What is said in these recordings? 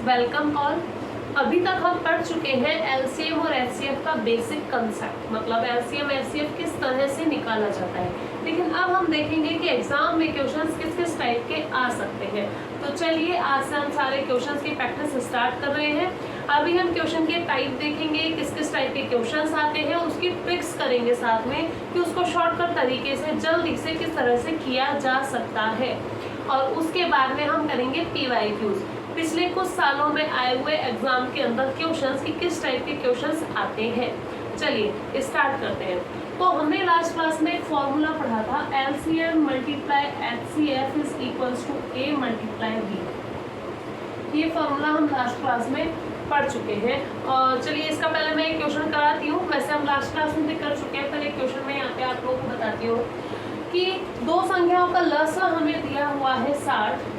Welcome call. अभी तक हम पढ़ चुके हैं एलसीएम और एचसीएफ का बेसिक कंसेप्ट, मतलब एलसीएम एचसीएफ किस तरह से निकाला जाता है। लेकिन अब हम देखेंगे कि एग्जाम में क्वेश्चंस किस किस टाइप के आ सकते हैं। तो चलिए आज से हम सारे क्वेश्चंस की प्रैक्टिस स्टार्ट कर रहे हैं। अभी हम क्वेश्चन के टाइप देखेंगे, किस किस टाइप के क्वेश्चंस आते हैं, उसकी ट्रिक्स करेंगे साथ में कि उसको शॉर्टकट तरीके से जल्दी से किस तरह से किया जा सकता है। और उसके बाद में हम करेंगे पीवाईक्यूज, पिछले कुछ सालों में आए हुए एग्जाम के अंदर क्वेश्चंस की किस टाइप के क्वेश्चंस आते हैं। चलिए स्टार्ट करते हैं। तो हमने लास्ट क्लास में एक फॉर्मूला पढ़ा था, LCM multiply HCF is equals to A multiply B. ये फॉर्मूला हम लास्ट क्लास में पढ़ चुके हैं। और चलिए इसका पहले मैं एक क्वेश्चन कराती हूँ। वैसे हम लास्ट क्लास में भी कर चुके हैं, पर एक क्वेश्चन मैं यहाँ पे आप लोगों को बताती हूँ कि दो संख्याओं का लसा हमें दिया हुआ है 60,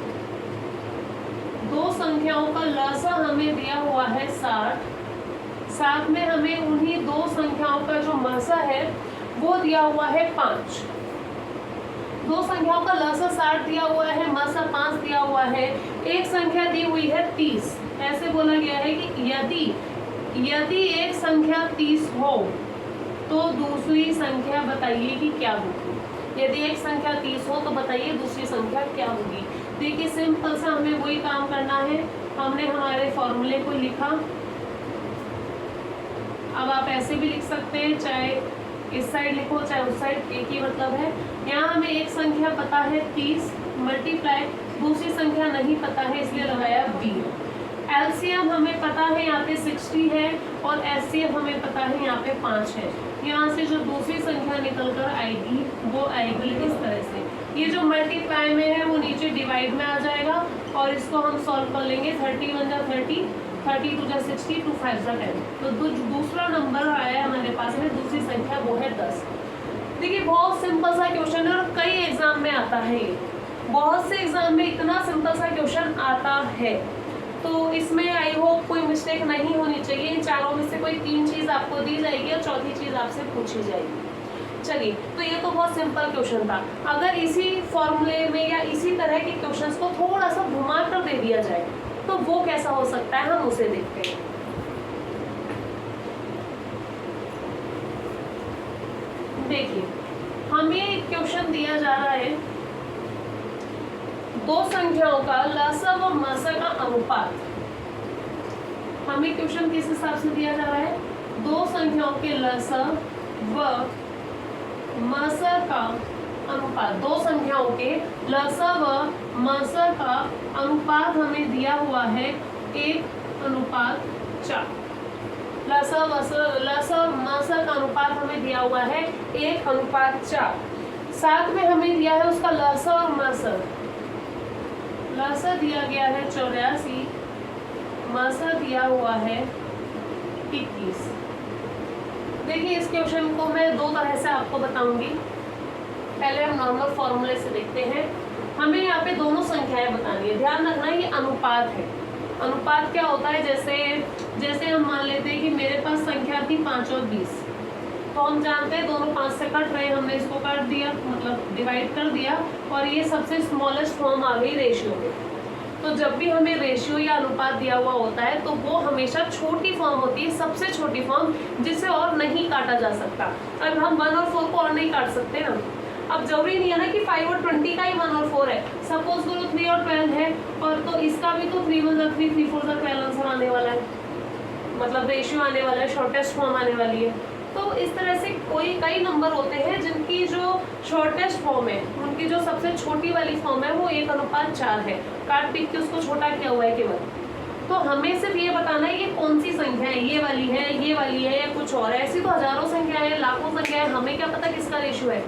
दो संख्याओं का लसा हमें दिया हुआ है 60, साथ में हमें उन्हीं दो संख्याओं का जो मसा है वो दिया हुआ है 5। दो संख्याओं का लसा 60 दिया हुआ है, मसा 5 दिया हुआ है, एक संख्या दी हुई है 30। ऐसे बोला गया है कि यदि एक संख्या 30 हो तो दूसरी संख्या बताइए कि क्या होगी। यदि एक संख्या 30 हो तो बताइए दूसरी संख्या क्या होगी। देखिए सिंपल सा हमें वही काम करना है। हमने हमारे फॉर्मूले को लिखा, अब आप ऐसे भी लिख सकते हैं, चाहे इस साइड लिखो चाहे उस साइड, एक ही मतलब है। यहाँ हमें एक संख्या पता है 30 मल्टीप्लाई, दूसरी संख्या नहीं पता है इसलिए लगाया b। एलसीएम हमें पता है यहाँ पे 60 है और एचसीएफ हमें पता है यहाँ पे 5 है। यहाँ से जो दूसरी संख्या निकल कर आएगी वो आएगी इस तरह से। ये जो मल्टीप्लाई में है वो नीचे डिवाइड में आ जाएगा और इसको हम सॉल्व कर लेंगे। 30 1 जा 30, 30 2 जा 60, 2 5 जा 10। तो दूसरा नंबर आया हमारे पास में, दूसरी संख्या वो है 10। देखिए बहुत सिंपल सा क्वेश्चन है और कई एग्जाम में आता है। ये बहुत से एग्जाम में इतना सिंपल सा क्वेश्चन आता है, तो इसमें आई होप कोई मिस्टेक नहीं होनी चाहिए। इन चारों में से कोई 3 चीज आपको दी जाएगी और चौथी चीज आपसे पूछी जाएगी। चलिए तो ये तो बहुत सिंपल क्वेश्चन था। अगर इसी फॉर्मूले में या इसी तरह के क्वेश्चंस को थोड़ा सा घुमा कर दे दिया जाए तो वो कैसा हो सकता है, हम उसे देखते हैं। देखिए हमें क्वेश्चन दिया जा रहा है, दो संख्याओं का लसा व मसा का अनुपात। हमें क्वेश्चन किस हिसाब से दिया जा रहा है, दो संख्याओं के लसा व मसा का अनुपात। दो संख्याओं के लसा व मसा का अनुपात हमें दिया हुआ है 1:4। लसा मसा का अनुपात हमें दिया हुआ है 1:4। साथ में हमें दिया है उसका लसा और मसा। लसा दिया गया है 84, मसा दिया हुआ है 21। देखिए इस क्वेश्चन को मैं दो तरह से आपको बताऊंगी। पहले हम नॉर्मल फॉर्मूले से देखते हैं। हमें यहाँ पे दोनों संख्याएं बतानी है। ध्यान रखना ये अनुपात है। अनुपात क्या होता है, जैसे हम मान लेते हैं कि मेरे पास संख्या थी 5 और 20, तो हम जानते हैं दोनों 5 से कट रहे हैं, हमने इसको काट दिया, मतलब डिवाइड कर दिया और ये सबसे स्मॉलेस्ट फॉर्म आ गई रेशियो में। तो जब भी हमें रेशियो या अनुपात दिया हुआ होता है तो वो हमेशा छोटी फॉर्म होती है, सबसे छोटी फॉर्म, जिसे और नहीं काटा जा सकता। अब हम 1 और 4 को और नहीं काट सकते ना। अब जरूरी नहीं है ना कि 5 और 20 का ही 1 और 4 है। सपोज करो 3 और 12 है, और तो इसका भी तो 3 1 जा 3, 3 4 जा 12 आंसर आने वाला है, मतलब रेशियो आने वाला है, शॉर्टेस्ट फॉर्म आने वाली है। तो इस तरह से कई नंबर होते हैं जिनकी जो शॉर्टेस्ट फॉर्म है, उनकी जो सबसे छोटी वाली फॉर्म है वो 1:4 है। काट पीट के उसको छोटा किया हुआ है केवल। तो हमें सिर्फ ये बताना है ये कौन सी संख्या है, ये वाली है या कुछ और है। ऐसी तो हजारों संख्याएं हैं, लाखों संख्याएं, हमें क्या पता किसका रेशियो है।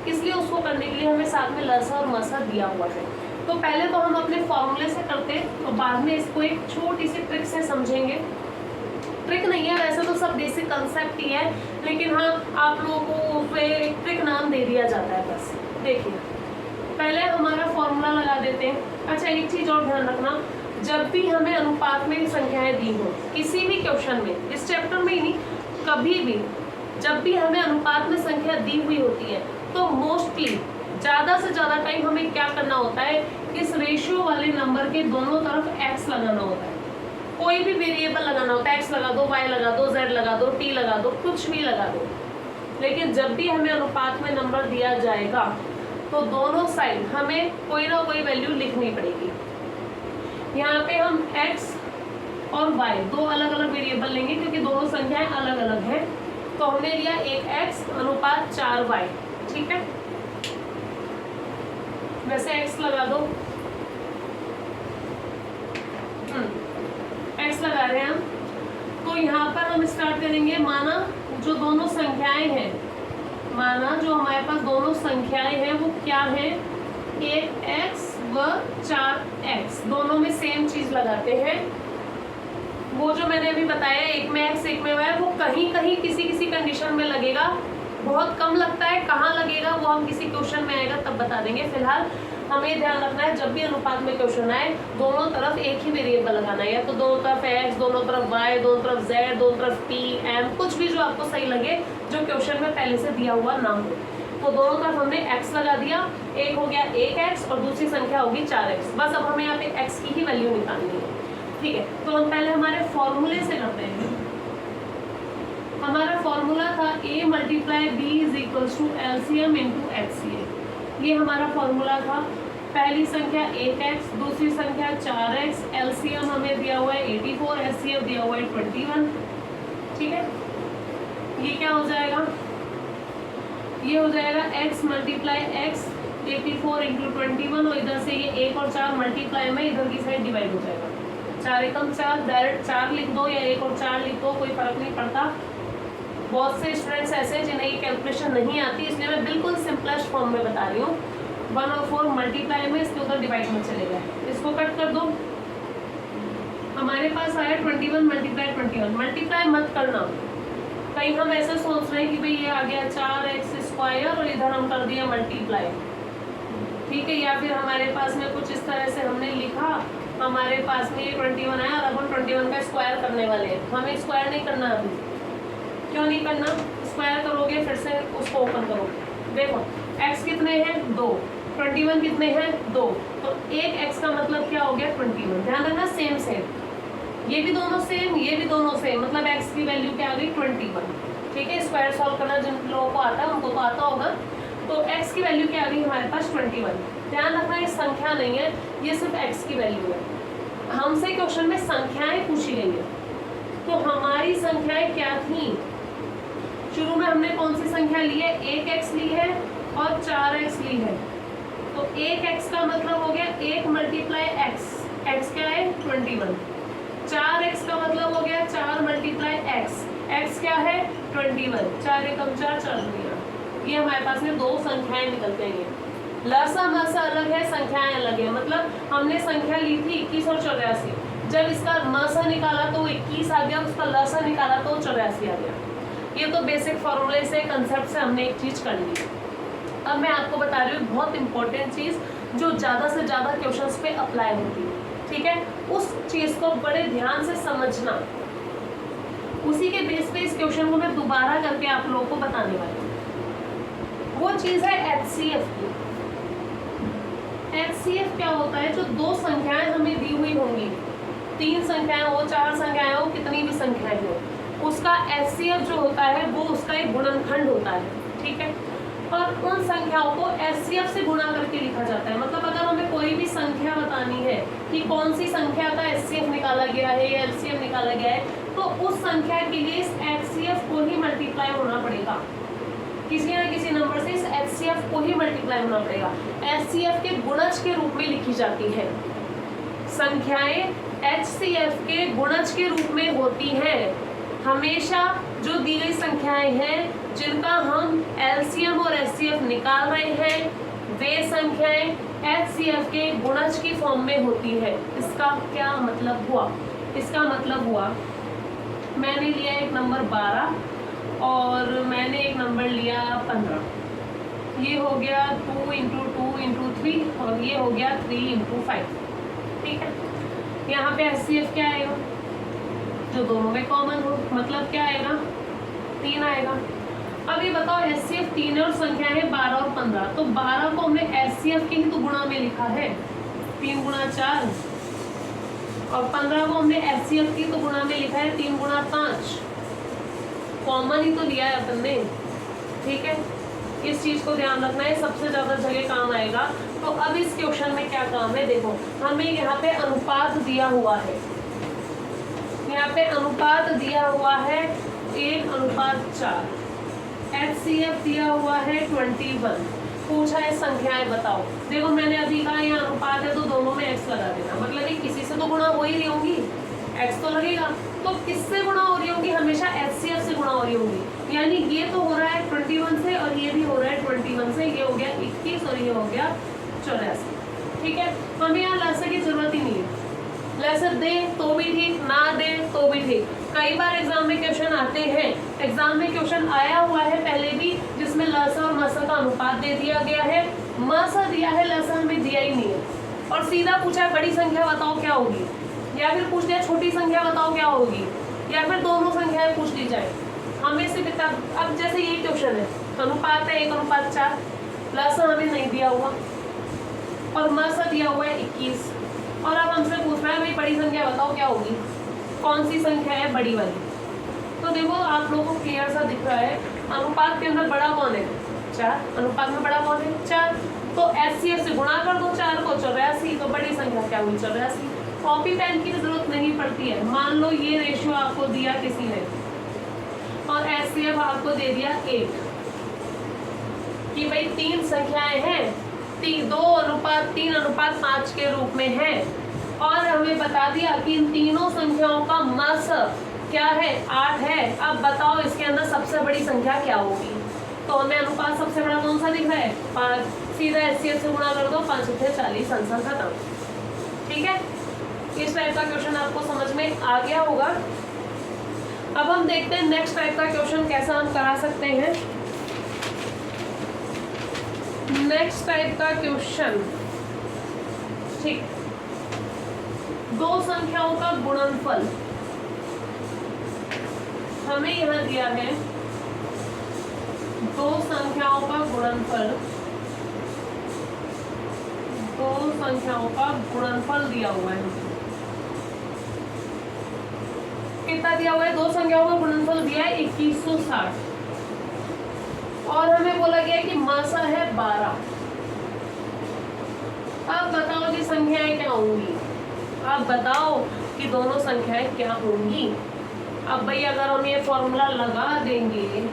इसलिए उसको करने के लिए हमें साथ में लसा और मसा दिया हुआ है। तो पहले तो हम अपने फॉर्मूले से करते हैं, तो बाद में इसको एक छोटी सी ट्रिक से समझेंगे। ट्रिक नहीं है, वैसे तो सब बेसिक कंसेप्ट ही है, लेकिन हाँ आप लोगों को उस पर ट्रिक नाम दे दिया जाता है बस। देखिए पहले हमारा फॉर्मूला लगा देते हैं। अच्छा एक चीज़ और ध्यान रखना, जब भी हमें अनुपात में संख्याएं दी हो किसी भी क्वेश्चन में, इस चैप्टर में ही नहीं, कभी भी जब भी हमें अनुपात में संख्या दी हुई होती है तो मोस्टली ज़्यादा से ज़्यादा टाइम हमें क्या करना होता है, इस रेशियो वाले नंबर के दोनों तरफ x लगाना होता है। कोई भी वेरिएबल लगाना हो, एक्स लगा दो, वाई लगा दो, जेड लगा दो, टी लगा दो, कुछ भी लगा दो, लेकिन जब भी हमें अनुपात में नंबर दिया जाएगा तो दोनों साइड हमें कोई ना कोई वैल्यू लिखनी पड़ेगी। यहाँ पे हम x और y दो अलग अलग वेरिएबल लेंगे क्योंकि दोनों संख्याएं अलग अलग हैं। तो हमने लिया एक x अनुपात 4y, ठीक है। वैसे x लगा दो, x लगा रहे हैं हम। तो यहाँ पर हम स्टार्ट करेंगे, माना जो दोनों संख्याएं हैं, माना जो हमारे पास दोनों संख्याएं हैं वो क्या है, एक x व 4x, दोनों में सेम चीज लगाते हैं। वो जो मैंने अभी बताया एक में x एक में y, वो कहीं कहीं किसी किसी कंडीशन में लगेगा, बहुत कम लगता है। कहाँ लगेगा वो हम किसी क्वेश्चन में आएगा तब बता देंगे। फिलहाल हमें ध्यान रखना है जब भी अनुपात में क्वेश्चन आए दोनों तरफ एक ही वेरिएबल लगाना है, या तो दोनों तरफ x, दोनों तरफ y, दोनों तरफ z, दोनों तरफ t, m, कुछ भी जो आपको सही लगे, जो क्वेश्चन में पहले से दिया हुआ ना हो। तो दोनों तरफ हमने x लगा दिया, एक हो गया एक x और दूसरी संख्या होगी 4x। बस अब हमें यहाँ पे x की ही वैल्यू निकालनी है, ठीक है। तो हम पहले हमारे फॉर्मूले से करते हैं। हमारा फॉर्मूला था a multiply b is equals to LCM into HCF, ये हमारा फॉर्मूला था। पहली संख्या 1x, दूसरी संख्या 4x, LCM हमें दिया हुआ है 84, HCF दिया हुआ है 21, ठीक है। ये क्या हो जाएगा, ये हो जाएगा x मल्टीप्लाई x 84 इंटू 21, और इधर से ये 1 और 4 मल्टीप्लाई में इधर की साइड डिवाइड हो जाएगा। 4 एकम 4, डायरेक्ट 4 लिख दो या 1 और 4 लिख दो, कोई फर्क नहीं पड़ता। बहुत से स्टूडेंट्स ऐसे हैं जिन्हें ये कैलकुलेशन नहीं आती, इसलिए मैं बिल्कुल सिंपलेस्ट फॉर्म में बता रही हूँ। 1 और 4 मल्टीप्लाई में, इसके उधर डिवाइड में चलेगा, इसको कट कर दो। हमारे पास आया 21 मल्टीप्लाई 21, मल्टीप्लाई मत करना। कहीं हम ऐसे सोच रहे हैं कि भाई ये आ गया 4x स्क्वायर और इधर हम कर दिया मल्टीप्लाई, ठीक है। या फिर हमारे पास में कुछ इस तरह से हमने लिखा, हमारे पास में ये 21 आया और अब हम 21 का स्क्वायर करने वाले हैं। हमें स्क्वायर नहीं करना अभी, क्यों नहीं करना, स्क्वायर करोगे फिर से उसको ओपन करो, देखो x कितने हैं 2, 21 कितने हैं 2, तो एक x का मतलब क्या हो गया 21। ध्यान रखना सेम सेम, ये भी दोनों सेम, ये भी दोनों सेम, मतलब x की वैल्यू क्या आ गई 21, ठीक है। स्क्वायर सॉल्व करना जिन लोगों को आता है उनको तो आता होगा। तो x की वैल्यू क्या आ गई हमारे पास 21। ध्यान रखना ये संख्या नहीं है, ये सिर्फ x की वैल्यू है। हमसे क्वेश्चन में संख्याएं पूछी गई है, तो हमारी संख्याएं क्या थी, शुरू में हमने कौन सी संख्या ली है, 1x ली है और 4x ली है। तो 1x का मतलब हो गया 1 मल्टीप्लाई x, x क्या है 21। 4x का मतलब हो गया 4 मल्टीप्लाई x, x क्या है 21। 4 एकम 4, 4 दुनिया, ये हमारे पास में दो संख्याएं निकलते हैं। लसा मसा अलग है, संख्याएं अलग है। मतलब हमने संख्या ली थी 21 और 84, जब इसका मसा निकाला तो 21 आ गया, उसका लसा निकाला तो 84 आ गया। ये तो बेसिक फॉर्मूले से, कंसेप्ट से हमने एक चीज कर ली। अब मैं आपको बता रही हूँ बहुत इंपॉर्टेंट चीज जो ज्यादा से ज्यादा क्वेश्चंस पे अप्लाई होती है, ठीक है। उस चीज को बड़े ध्यान से समझना, उसी के बेस पे इस क्वेश्चन को मैं दोबारा करके आप लोगों को बताने वाली हूँ। वो चीज है HCF की। HCF क्या होता है, जो दो संख्याएं हमें दी हुई होंगी, 3 संख्याएं हो, 4 संख्याएं हो, कितनी भी संख्याएं हो, उसका HCF जो होता है वो उसका एक गुणनखंड होता है, ठीक है। और उन संख्याओं को HCF से गुणा करके लिखा जाता है। मतलब अगर हमें कोई भी संख्या बतानी है कि कौन सी संख्या का HCF निकाला गया है या LCM निकाला गया है, तो उस संख्या के लिए इस HCF को ही मल्टीप्लाई होना पड़ेगा, किसी न किसी नंबर से इस HCF को ही मल्टीप्लाई होना पड़ेगा। HCF के गुणज के रूप में लिखी जाती है, संख्याएं HCF के गुणज के रूप में होती हैं। हमेशा जो दी गई संख्याएं हैं जिनका हम LCM और HCF निकाल रहे हैं, वे संख्याएं HCF के गुणज की फॉर्म में होती है। इसका क्या मतलब हुआ, इसका मतलब हुआ मैंने लिया एक नंबर 12 और मैंने एक नंबर लिया 15, ये हो गया 2 इंटू 2 इंटू 3 और ये हो गया 3 इंटू 5, ठीक है। यहाँ पे HCF क्या आएगा, जो दोनों में कॉमन हो, मतलब क्या आएगा 3 आएगा। अब ये बताओ HCF 3 और संख्या है 12 और 15, तो 12 को हमने HCF के ही तो गुणा में लिखा है, 3 गुणा 4 और 15 को हमने एचसीएफ की तो गुणा में लिखा है 3 गुणा 5, कॉमन ही तो दिया है अपन ने, ठीक है। इस चीज को ध्यान रखना है, सबसे ज्यादा जगह काम आएगा। तो अब इस क्वेश्चन में क्या काम है, देखो हमें यहाँ पे अनुपात दिया हुआ है, यहाँ पे अनुपात दिया हुआ है 1:4, एचसीएफ दिया हुआ है 21, पूछा है संख्याएं बताओ। देखो मैंने अभी कहा यहाँ अनुपात है तो दोनों में x लगा देना, मतलब कि किसी से तो गुणा हो ही रही होंगी, x तो लगेगा। तो किससे गुणा हो रही होंगी, हमेशा एचसीएफ से गुणा हो रही होंगी, यानी ये तो हो रहा है 21 से और ये भी हो रहा है 21 से, ये हो गया 21 और ये हो गया 84, ठीक है। हमें यहाँ लसर की जरूरत ही नहीं है, लसर दे तो भी ठीक, ना दे तो भी ठीक। कई बार एग्जाम में क्वेश्चन आते हैं, एग्जाम में क्वेश्चन आया हुआ है पहले भी, जिसमें लसर और मसर का अनुपात दे दिया गया है, मसर दिया है, लसर हमें दिया ही नहीं है, और सीधा पूछा है बड़ी संख्या बताओ क्या होगी, या फिर पूछ दिया छोटी संख्या बताओ क्या होगी, या फिर दोनों संख्याएं पूछ ली जाए। हमें से अब जैसे ये क्वेश्चन है, अनुपात है 1:4, लसर हमें नहीं दिया हुआ और मसर दिया हुआ है 21, और अब हमसे पूछ रहा है भाई बड़ी संख्या बताओ क्या होगी, कौन सी संख्या है बड़ी वाली। तो देखो आप लोगों को क्लियर सा दिख रहा है, अनुपात के अंदर बड़ा कौन है 4, अनुपात में बड़ा कौन है 4, तो एचसीएफ से गुणा कर दो 4 को, 84, तो बड़ी संख्या क्या हुई 84। कॉपी पेन की जरूरत नहीं पड़ती है, मान लो ये रेशियो आपको दिया किसी ने और एचसीएफ आपको दे दिया 1, कि भाई 3 संख्याएं हैं, 2:3:5 के रूप में है, और हमें बता दिया कि इन तीनों संख्याओं का मस क्या है 8 है। अब बताओ इसके अंदर सबसे बड़ी संख्या क्या होगी, तो हमें अनुपात सबसे बड़ा कौन सा दिख रहा है 5, सीधा एचसीएफ से गुणा कर दो, 5 × 40, आंसर खत्म, ठीक है। इस टाइप का क्वेश्चन आपको समझ में आ गया होगा। अब हम देखते हैं नेक्स्ट टाइप का क्वेश्चन कैसा हम करा सकते हैं। नेक्स्ट टाइप का क्वेश्चन, ठीक, दो संख्याओं का गुणनफल हमें यहाँ दिया है, दो संख्याओं का गुणनफल, दो संख्याओं का गुणनफल दिया हुआ है, कितना दिया हुआ है, दो संख्याओं का गुणनफल दिया है 2160, और हमें बोला गया है कि मासा है 12। अब बताओ जी संख्याएं क्या होंगी, अब बताओ कि दोनों संख्याएं क्या होंगी। अब भाई अगर हम ये फॉर्मूला लगा देंगे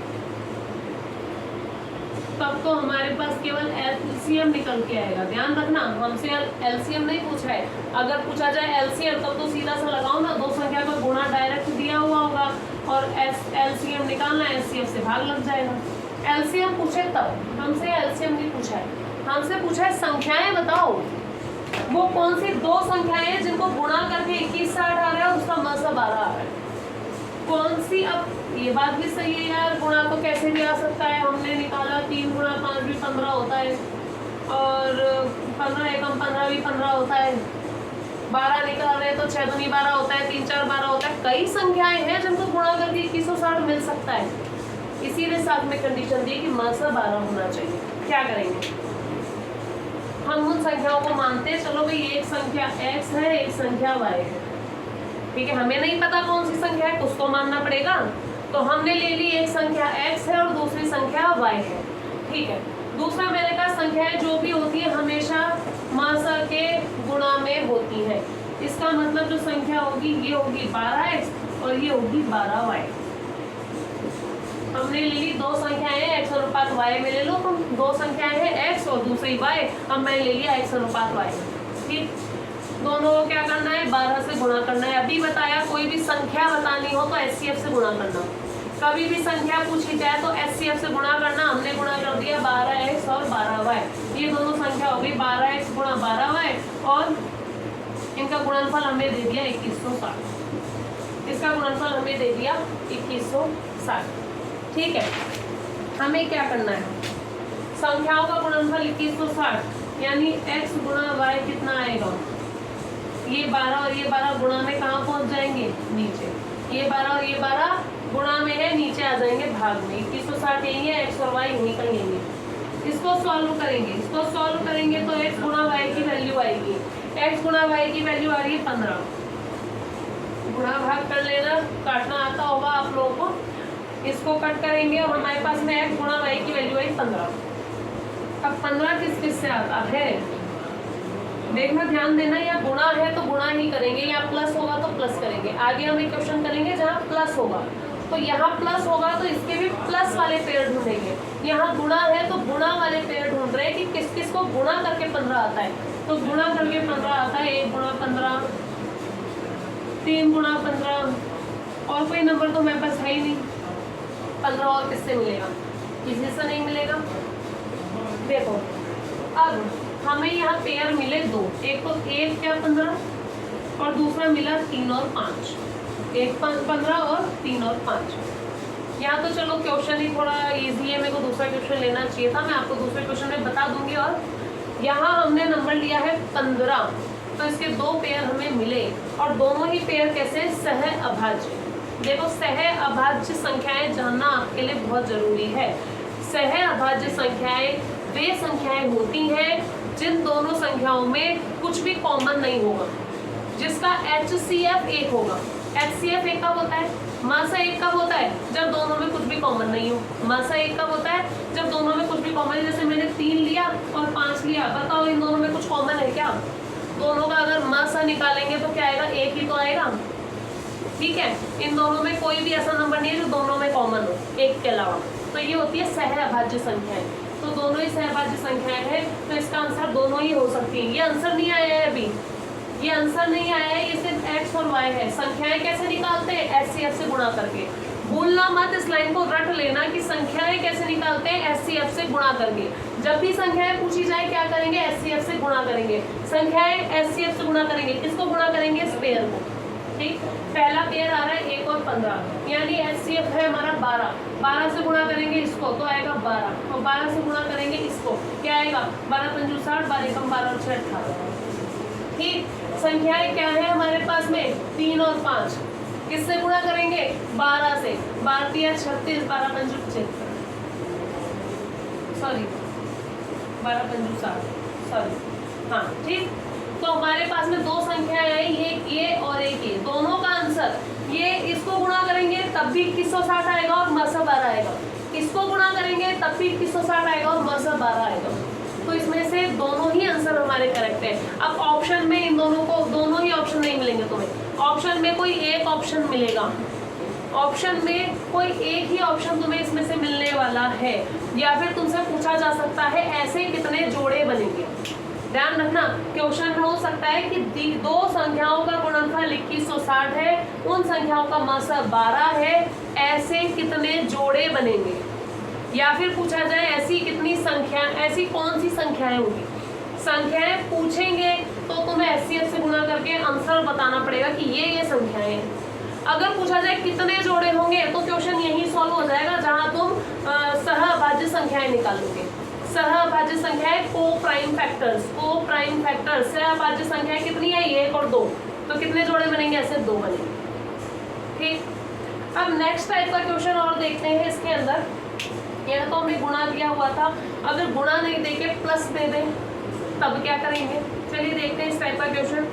तब तो हमारे पास केवल एलसीएम निकल के आएगा। ध्यान रखना हमसे एलसीएम नहीं पूछा है, अगर पूछा जाए एलसीएम तब तो सीधा सा लगाओ ना, दो संख्या का गुणा डायरेक्ट दिया हुआ होगा और एलसीएम निकालना है, एचसीएफ से भाग लग जाएगा। एलसीएम पूछे तब, हमसे एलसीएम नहीं पूछा है, हमसे पूछा है संख्याएं बताओ, वो कौन सी दो संख्याएं हैं जिनको गुणा करके 2160 आ रहा है और उसका मसा 12 आ रहा है, कौन सी। अब ये बात भी सही है यार, गुणा तो कैसे भी आ सकता है, हमने निकाला 3 × 5 भी 15 होता है, और 15 एकम 15 भी 15 होता है, 12 निकाल रहे तो 6 दूनी 12 होता है, 3 4 12 होता है। कई संख्याएं हैं जिनको गुणा करके 2160 मिल सकता है, इसीलिए साथ में कंडीशन दी कि मसा 12 होना चाहिए। क्या करेंगे, हम उन संख्याओं को मानते हैं, चलो भाई एक संख्या x है एक संख्या y है, ठीक है, हमें नहीं पता कौन सी संख्या है, कुछ तो मानना पड़ेगा, तो हमने ले ली एक संख्या x है और दूसरी संख्या y है, ठीक है। दूसरा मैंने कहा संख्याएं जो भी होती है हमेशा मासा के गुणा में होती है, इसका मतलब जो संख्या होगी ये होगी 12x और ये होगी 12y। हमने ले ली दो संख्याएं x अनुपात y में ले लो, तुम दो संख्याएं हैं x और दूसरी y, अब मैंने ले लिया x अनुपात y, ठीक। दोनों को क्या करना है 12 से गुणा करना है। अभी बताया कोई भी संख्या बतानी हो तो एचसीएफ से गुणा करना, कभी भी संख्या पूछी जाए तो एचसीएफ से गुणा करना। हमने गुणा कर दिया 12x और 12y, ये दोनों संख्या हो गई 12x × 12y, और इनका गुणनफल हमें दे दिया 2160, इसका गुणनफल हमें दे दिया 2160, ठीक है। हमें क्या करना है, संख्याओं का गुणनफल 2160, यानी x × y कितना आएगा, ये 12 और ये 12 गुणा में कहाँ पहुंच जाएंगे नीचे, ये 12 और ये 12 गुणा में है, नीचे आ जाएंगे भाग में, 2160 यही है, x और y यहीं कहेंगे। इसको सॉल्व करेंगे, इसको सॉल्व करेंगे तो x × y की वैल्यू आएगी, x × y की वैल्यू आ रही है 15, गुणा भाग कर लेना, काटना आता होगा आप लोगों को। इसको कट करेंगे और हमारे पास में x गुणा y की वैल्यू आई 15। अब 15 किस किस से आता है देखना, ध्यान देना। या गुणा है तो गुणा ही करेंगे, या प्लस होगा तो प्लस करेंगे। आगे हम एक क्वेश्चन करेंगे जहाँ प्लस होगा, तो यहाँ प्लस होगा तो इसके भी प्लस वाले पेयर ढूंढेंगे। यहाँ गुणा है तो गुणा वाले पेयर ढूंढ रहे हैं कि किस किस को गुणा करके 15 आता है। तो गुणा करके 15 आता है 1 गुणा 15, 3 गुणा 15, और कोई नंबर तो मेरे पास है ही नहीं। 15 और किससे मिलेगा, किसी से नहीं मिलेगा। देखो अब हमें यहाँ पेयर मिले दो, एक तो 1 क्या 15 और दूसरा मिला 3 और 5। 1 15 और 3 और 5। यहाँ तो चलो क्वेश्चन ही थोड़ा इजी है, मेरे को दूसरा क्वेश्चन लेना चाहिए था, मैं आपको दूसरे क्वेश्चन में बता दूंगी। और यहाँ हमने नंबर लिया है 15, तो इसके दो पेयर हमें मिले और दोनों ही पेयर कैसे, सह अभाज्य। देखो सह अभाज्य संख्याएं जानना आपके लिए बहुत जरूरी है। सह अभाज्य संख्याएं वे संख्याएं होती हैं जिन दोनों संख्याओं में कुछ भी कॉमन नहीं होगा, जिसका HCF 1 होगा। HCF 1 कब होता है, मासा 1 कब होता है, जब दोनों में कुछ भी कॉमन नहीं हो। मासा 1 कब होता है, जब दोनों में कुछ भी कॉमन है। जैसे मैंने 3 लिया और 5 लिया, बताओ इन दोनों में कुछ कॉमन है क्या। दोनों का अगर मासा निकालेंगे तो क्या आएगा, 1 ही तो आएगा। ठीक है, इन दोनों में कोई भी ऐसा नंबर नहीं है जो दोनों में कॉमन हो 1 के अलावा। तो ये होती है सह अभाज्य संख्याएं। तो दोनों ही सहभाज्य संख्याएं हैं, तो इसका आंसर दोनों ही हो सकती है। ये आंसर नहीं आया है अभी, ये आंसर नहीं आया है, ये सिर्फ x और y है। संख्याएं कैसे निकालते हैं, HCF से गुणा करके। भूलना मत, इस लाइन को रट लेना कि संख्याएं कैसे निकालते हैं, HCF से गुणा करके। जब भी संख्याएं पूछी जाए क्या करेंगे, HCF से गुणा करेंगे। संख्याएं HCF से गुणा करेंगे, किसको गुणा करेंगे, इस पेयर को। ठीक, पहला पेयर आ रहा है 1 और 15, यानी HCF है हमारा 12। 12 से गुणा करेंगे इसको तो आएगा 12, और 12 से गुणा करेंगे इसको, क्या आएगा 12 पंजू 60, 12 एकम 12 और 6 18। ठीक, संख्याएं क्या है हमारे पास में, 3 और 5। किससे गुणा करेंगे, 12 से। 12 तिया 36, 12 पंजू 76, सॉरी 12 पंजू 60, सॉरी हाँ। ठीक, तो हमारे पास में दो संख्याएं आई, एक ये और एक ये। दोनों का आंसर, ये इसको गुणा करेंगे तब भी 2160 आएगा और मासा 12 आएगा। इसको गुणा करेंगे तब भी 2160 आएगा और मासा 12 आएगा। तो इसमें से दोनों ही आंसर हमारे करेक्ट है। अब ऑप्शन में इन दोनों को, दोनों ही ऑप्शन नहीं मिलेंगे तुम्हें, ऑप्शन में कोई एक ऑप्शन मिलेगा। ऑप्शन में कोई एक ही ऑप्शन तुम्हें इसमें से मिलने वाला है, या फिर तुमसे पूछा जा सकता है ऐसे कितने जोड़े बनेंगे। ध्यान रखना, क्वेश्चन हो सकता है कि दो संख्याओं का गुणनफल 2160 है, उन संख्याओं का मासा 12 है, ऐसे कितने जोड़े बनेंगे। या फिर पूछा जाए ऐसी कितनी संख्या, ऐसी कौन सी संख्याएं होंगी। संख्याएं पूछेंगे तो तुम्हें HCF से गुणा करके आंसर बताना पड़ेगा कि ये संख्याएं हैं। अगर पूछा जाए कितने जोड़े होंगे तो क्वेश्चन यही सॉल्व हो जाएगा जहां तुम सहअभाज्य संख्याएं निकालोगे। सहअभाज्य संख्याएं को प्राइम फैक्टर्स, को प्राइम फैक्टर्स। सहअभाज्य संख्याएं कितनी है, 1 और 2, तो कितने जोड़े बनेंगे, ऐसे 2 बनेंगे। ठीक, अब नेक्स्ट टाइप का क्वेश्चन और देखते हैं। इसके अंदर यह तो हमें गुणा दिया हुआ था, अगर गुणा नहीं देके प्लस दे दें तब क्या करेंगे, चलिए देखते हैं इस टाइप का क्वेश्चन।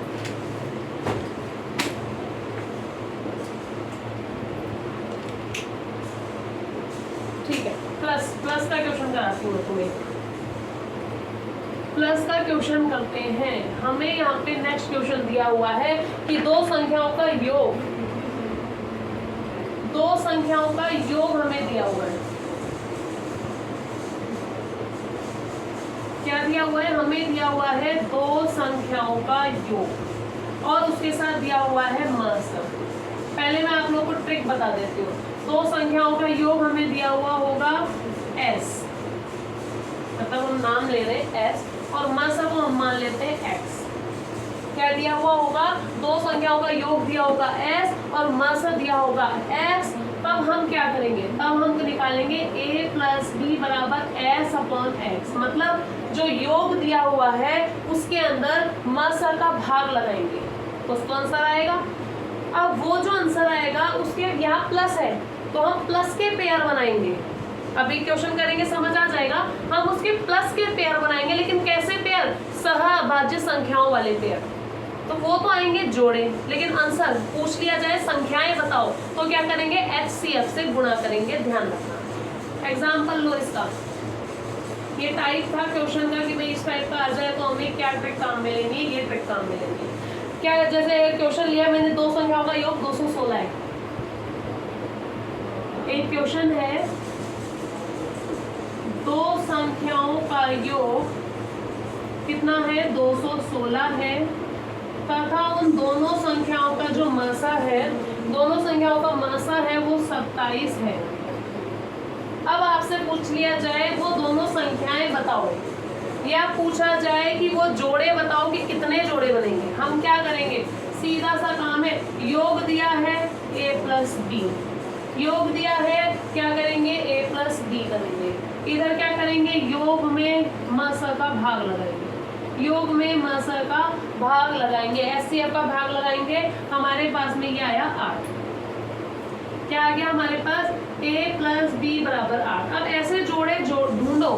ठीक है, प्लस का क्वेश्चन कराती हूँ तुम्हें। प्लस का क्वेश्चन करते हैं। हमें यहाँ पे नेक्स्ट क्वेश्चन दिया हुआ है कि दो संख्याओं का योग, दो संख्याओं का योग हमें दिया हुआ है। क्या दिया हुआ है, हमें दिया हुआ है दो संख्याओं का योग और उसके साथ दिया हुआ है मास। पहले मैं आप लोगों को ट्रिक बता देती हूँ। दो संख्याओं का योग हमें दिया हुआ होगा s, मतलब हम नाम ले रहे हैं s, और मासा को हम मान लेते हैं x। क्या दिया हुआ होगा, दो संख्याओं का योग दिया होगा s और मासा दिया होगा x। तब हम क्या करेंगे, तब हम निकालेंगे a प्लस बी बराबर s अपॉन x। मतलब जो योग दिया हुआ है उसके अंदर मासा का भाग लगाएंगे, उसको आंसर आएगा। अब वो जो आंसर आएगा उसके यहाँ प्लस है तो हम प्लस के पेयर बनाएंगे। अभी क्वेश्चन करेंगे समझ आ जाएगा, हम उसके प्लस के पेयर बनाएंगे। लेकिन कैसे पेयर, सहअभाज्य संख्याओं वाले पेयर। तो वो तो आएंगे जोड़े, लेकिन आंसर पूछ लिया जाए संख्याएं बताओ तो क्या करेंगे, HCF से गुणा करेंगे, ध्यान रखना। एग्जाम्पल लो इसका, ये टाइप था क्वेश्चन का कि भाई इस टाइप का आ जाए तो हमें क्या ट्रिक काम में लेनी है, ये ट्रिक काम में लेनी है। क्या जैसे क्वेश्चन लिया मैंने, दो संख्याओं का योग 216 है। एक क्वेश्चन है दो संख्याओं का योग कितना है, 216 है, तथा उन दोनों संख्याओं का जो मासा है, दोनों संख्याओं का मासा है वो 27 है। अब आपसे पूछ लिया जाए वो दोनों संख्याएं बताओ, या पूछा जाए कि वो जोड़े बताओ कि कितने जोड़े बनेंगे। हम क्या करेंगे, सीधा सा काम है, योग दिया है a प्लस बी, योग दिया है, क्या करेंगे a प्लस बी करेंगे। इधर क्या करेंगे, योग में मासा का भाग लगाएंगे, योग में मासा का भाग लगाएंगे, HCF का भाग लगाएंगे। हमारे पास में ये आया 8, क्या आ गया हमारे पास, a प्लस बी बराबर 8। अब ऐसे जोड़े ढूंढो,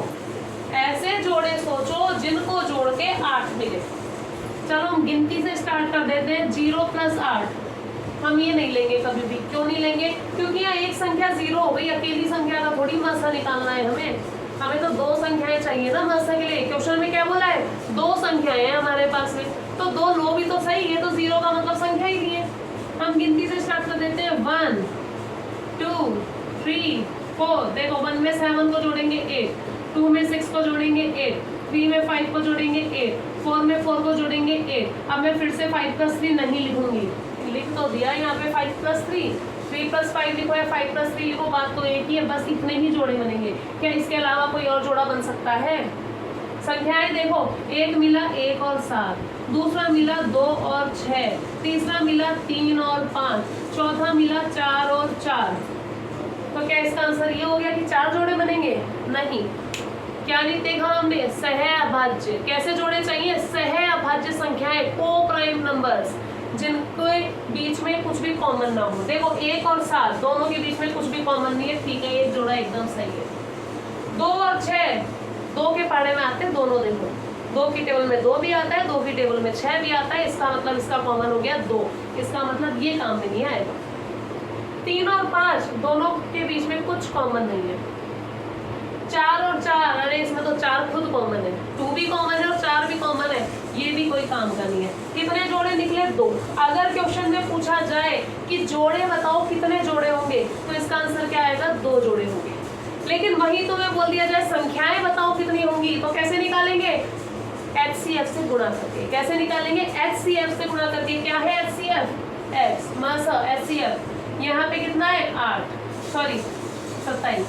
ऐसे जोड़े सोचो जिनको जोड़ के 8 मिले। चलो हम गिनती से स्टार्ट कर देते हैं, 0 प्लस 8 हम ये नहीं लेंगे कभी भी। क्यों नहीं लेंगे, क्योंकि यहाँ एक संख्या 0 हो गई, अकेली संख्या का थोड़ी मासा निकालना है हमें तो दो संख्याएं चाहिए ना मासा के लिए। क्वेश्चन में क्या बोला है, दो संख्याएं हैं हमारे पास में, तो दो लो भी तो सही है, तो 0 का मतलब संख्या ही नहीं है। हम गिनती से स्टार्ट कर देते हैं, 1 2 3 4। देखो 1 में 7 को जोड़ेंगे 8, 2 में 6 को जोड़ेंगे 8, 3 में 5 को जोड़ेंगे 8, 4 में 4 को जोड़ेंगे 8। अब मैं फिर से 5 प्लस 3 नहीं लिखूंगी, लिख तो दिया यहाँ पे 5 प्लस 3, 3 प्लस 5 लिखो या 5 प्लस 3 लिखो, बात तो एक ही है, बस इतने ही जोड़े बनेंगे। क्या इसके अलावा कोई और जोड़ा बन सकता है? संख्याएं देखो, एक मिला 1 और 7, दूसरा मिला 2 और 6, तीसरा मिला 3 और 5, चौथा मिला 4 और 4। तो क्या इसका आंसर ये हो गया कि 4 जोड़े बनेंगे? नहीं। क्या नहीं देखा हमने, सह अभाज्य। कैसे जोड़े चाहिए, सह अभाज्य संख्याएं, को प्राइम नंबर्स, जिनके बीच में कुछ भी कॉमन ना हो। देखो 1 और 7 दोनों के बीच में कुछ भी कॉमन नहीं है, ठीक है, एक जोड़ा एकदम सही है। 2 और 6 2 के पहाड़े में आते हैं दोनों, देखो 2 की टेबल में 2 भी आता है, 2 की टेबल में 6 भी आता है, इसका मतलब इसका कॉमन हो गया 2, इसका मतलब ये काम में नहीं आएगा। 3 और 5 दोनों के बीच में कुछ कॉमन नहीं है। 4 और 4, अरे इसमें तो 4 खुद कॉमन है, 2 भी कॉमन है और 4 भी कॉमन है, ये भी कोई काम का नहीं है। कितने जोड़े निकले? 2। अगर क्वेश्चन में पूछा जाए कि जोड़े बताओ कितने जोड़े होंगे, तो इसका आंसर क्या आएगा, 2 जोड़े होंगे। लेकिन वही तुम्हें बोल दिया जाए संख्याएं बताओ कितनी होंगी, तो कैसे निकालेंगे, HCF से गुणा करके। कैसे निकालेंगे, HCF से गुणा करके। क्या है HCF, x मासा, HCF यहाँ पे कितना है 27,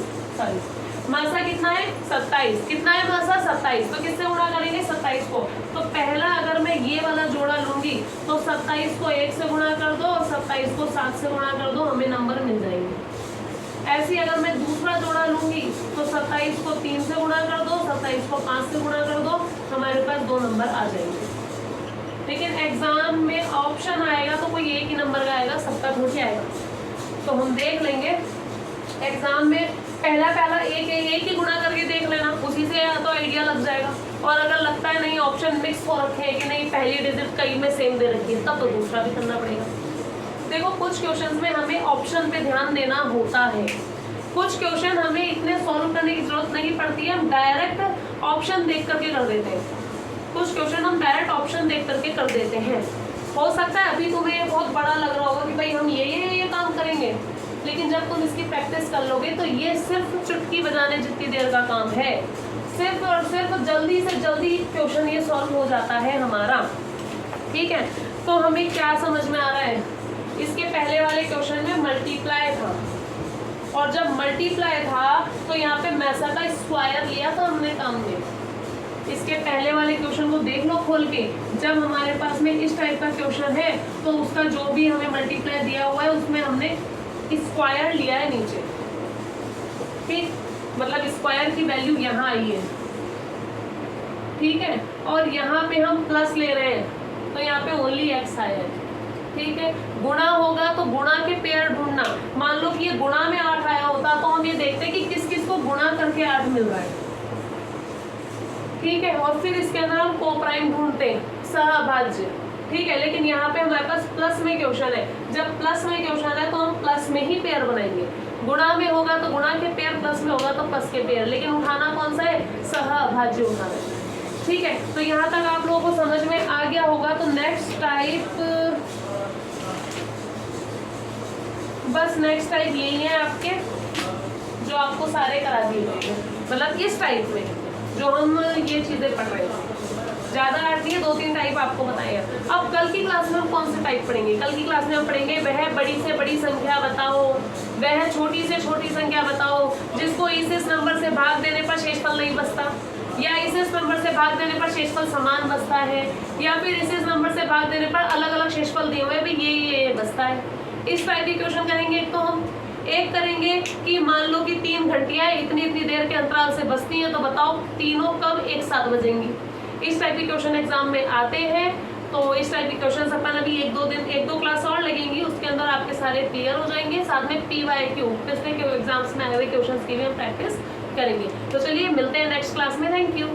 मासा कितना है 27, कितना है मासा 27, तो किससे गुणा करेंगे 27 को। तो पहला अगर मैं ये वाला जोड़ा लूंगी तो 27 को 1 से गुणा कर दो और 27 को 7 से गुणा कर दो, हमें नंबर मिल जाएंगे। ऐसे अगर मैं दूसरा जोड़ा लूंगी तो 27 को 3 से गुणा कर दो, 27 को 5 से गुणा कर दो, हमारे पास 2 नंबर आ जाएंगे। लेकिन एग्जाम में ऑप्शन आएगा तो कोई एक ही नंबर का आएगा, सबका थोड़ी आएगा। तो हम देख लेंगे एग्जाम में पहला एक ही गुणा करके देख लेना, उसी से तो आइडिया लग जाएगा। और अगर लगता है नहीं ऑप्शन मिक्स हो रखे हैं कि नहीं पहली डिजिट कई में सेम दे रखी है, तब तो दूसरा भी करना पड़ेगा। देखो कुछ क्वेश्चंस में हमें ऑप्शन पे ध्यान देना होता है, कुछ क्वेश्चन हमें इतने सॉल्व करने की जरूरत नहीं पड़ती है, हम डायरेक्ट ऑप्शन देख करके कर देते हैं। कुछ क्वेश्चन हम डायरेक्ट ऑप्शन देख करके कर देते हैं। हो सकता है अभी तुम्हें बहुत बड़ा लग रहा होगा कि भाई हम ये काम करेंगे, लेकिन जब तुम इसकी प्रैक्टिस कर लोगे तो ये सिर्फ चुटकी बजाने जितनी देर का काम है, सिर्फ और सिर्फ जल्दी से जल्दी क्वेश्चन ये सॉल्व हो जाता है हमारा। ठीक है, तो हमें क्या समझ में आ रहा है, इसके पहले वाले क्वेश्चन में मल्टीप्लाई था, और जब मल्टीप्लाई था तो यहाँ पे मैसा का स्क्वायर लिया था हमने काम में। इसके पहले वाले क्वेश्चन को देख लो खोल के, जब हमारे पास में इस टाइप का क्वेश्चन है तो उसका जो भी हमें मल्टीप्लाई दिया हुआ है उसमें हमने स्क्वायर लिया है नीचे। ठीक, मतलब स्क्वायर की वैल्यू यहाँ आई है, ठीक है, और यहाँ पे हम प्लस ले रहे हैं तो यहाँ पे ओनली x आया है। ठीक है, गुणा होगा तो गुणा के पेयर ढूंढना। मान लो कि ये गुणा में 8 आया होता तो हम ये देखते कि किस किस को गुणा करके 8 मिल रहा है। ठीक है, और फिर इसके अंदर हम को प्राइम ढूंढते, सहअभाज्य। ठीक है, लेकिन यहाँ पे हमारे पास प्लस में क्वेश्चन है, जब प्लस में क्वेश्चन है तो हम प्लस में ही पेयर बनाएंगे, गुणा में होगा तो गुणा के पेयर, प्लस में होगा तो प्लस के पेयर, लेकिन उठाना कौन सा है, सहभाज्य उठाना है। ठीक है, तो यहाँ तक आप लोगों को समझ में आ गया होगा। तो नेक्स्ट टाइप, बस नेक्स्ट टाइप यही है आपके, जो आपको सारे करा दिए गए, मतलब इस टाइप में जो हम ये चीजें पढ़ रहे हैं, ज्यादा हार्ड नहीं है, 2-3 टाइप आपको बताए। अब कल की क्लास में हम कौन से टाइप पढ़ेंगे? कल की क्लास में हम पढ़ेंगे वह बड़ी से बड़ी संख्या बताओ, वह छोटी से छोटी संख्या बताओ जिसको इस नंबर से भाग देने पर शेषफल नहीं बचता, या इस नंबर से भाग देने पर शेषफल समान बचता है, या फिर इस नंबर से भाग देने पर अलग अलग शेषफल दिए हुए भाई ये बचता है। इस टाइप के क्वेश्चन करेंगे। एक तो हम एक करेंगे कि मान लो कि 3 घंटियां इतनी इतनी देर के अंतराल से बचती हैं, तो बताओ तीनों कब एक साथ बजेंगी। इस टाइप के क्वेश्चन एग्जाम में आते हैं। तो इस टाइप के क्वेश्चन अपन अभी 1-2 क्लास और लगेंगी, उसके अंदर आपके सारे क्लियर हो जाएंगे। साथ में PYQ पिछले एग्जाम्स में आए हुए क्वेश्चन की भी हम प्रैक्टिस करेंगे। तो चलिए मिलते हैं नेक्स्ट क्लास में। Thank you.